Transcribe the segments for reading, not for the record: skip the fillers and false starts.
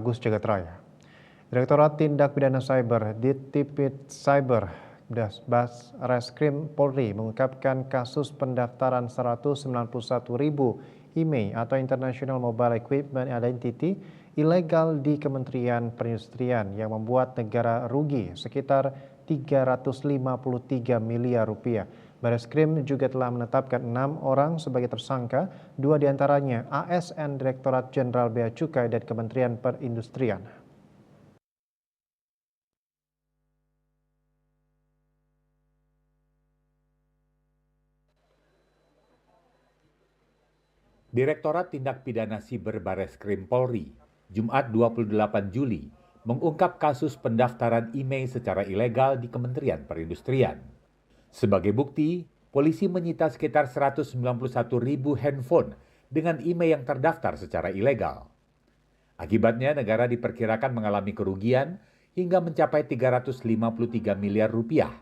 Agus Jagat-Raya. Direktorat Tindak Pidana Cyber Ditipid Cyber Batreskrim Polri mengungkapkan kasus pendaftaran 191.000 IMEI atau International Mobile Equipment Identity ilegal di Kementerian Perindustrian yang membuat negara rugi sekitar 353 miliar rupiah. Bareskrim juga telah menetapkan 6 orang sebagai tersangka, 2 diantaranya ASN Direktorat Jenderal Bea Cukai dan Kementerian Perindustrian. Direktorat Tindak Pidana Siber Bareskrim Polri, Jumat 28 Juli, mengungkap kasus pendaftaran IMEI secara ilegal di Kementerian Perindustrian. Sebagai bukti, polisi menyita sekitar 191.000 handphone dengan IMEI yang terdaftar secara ilegal. Akibatnya, negara diperkirakan mengalami kerugian hingga mencapai 353 miliar rupiah.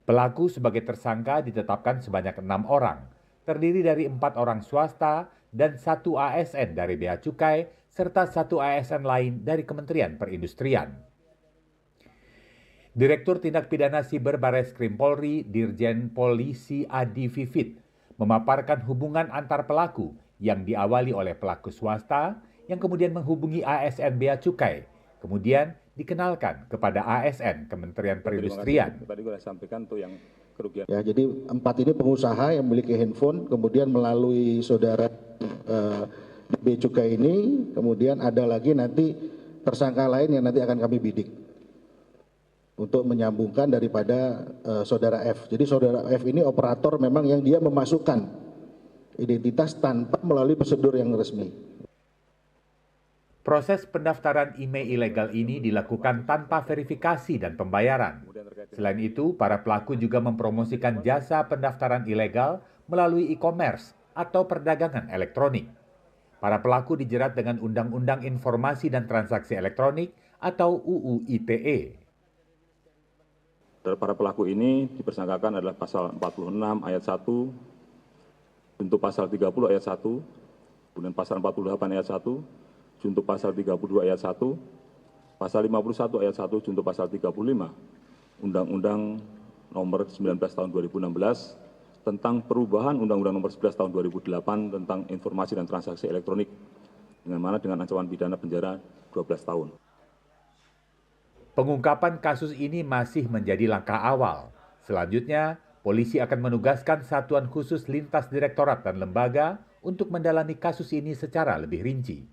Pelaku sebagai tersangka ditetapkan sebanyak 6 orang, terdiri dari 4 orang swasta dan 1 ASN dari Bea Cukai, serta 1 ASN lain dari Kementerian Perindustrian. Direktur Tindak Pidana Siber Bareskrim Polri, Dirjen Polisi Adi Vivit, memaparkan hubungan antar pelaku yang diawali oleh pelaku swasta yang kemudian menghubungi ASN Bea Cukai, kemudian dikenalkan kepada ASN Kementerian Perindustrian. Tadi gue sampaikan tuh yang kerugian. Ya, jadi 4 ini pengusaha yang memiliki handphone, kemudian melalui saudara Bea Cukai ini, kemudian ada lagi nanti tersangka lain yang nanti akan kami bidik untuk menyambungkan daripada saudara F. Jadi saudara F ini operator memang yang dia memasukkan identitas tanpa melalui prosedur yang resmi. Proses pendaftaran IMEI ilegal ini dilakukan tanpa verifikasi dan pembayaran. Selain itu, para pelaku juga mempromosikan jasa pendaftaran ilegal melalui e-commerce atau perdagangan elektronik. Para pelaku dijerat dengan Undang-Undang Informasi dan Transaksi Elektronik atau UU ITE. Para pelaku ini dipersangkakan adalah pasal 46 ayat 1, junto pasal 30 ayat 1, kemudian pasal 48 ayat 1, junto pasal 32 ayat 1, pasal 51 ayat 1, junto pasal 35, Undang-Undang nomor 19 tahun 2016 tentang perubahan Undang-Undang nomor 11 tahun 2008 tentang informasi dan transaksi elektronik, dengan ancaman pidana penjara 12 tahun. Pengungkapan kasus ini masih menjadi langkah awal. Selanjutnya, polisi akan menugaskan satuan khusus lintas direktorat dan lembaga untuk mendalami kasus ini secara lebih rinci.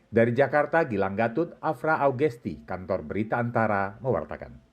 Dari Jakarta, Gilang Gatut, Afra Augesti, Kantor Berita Antara, mewartakan.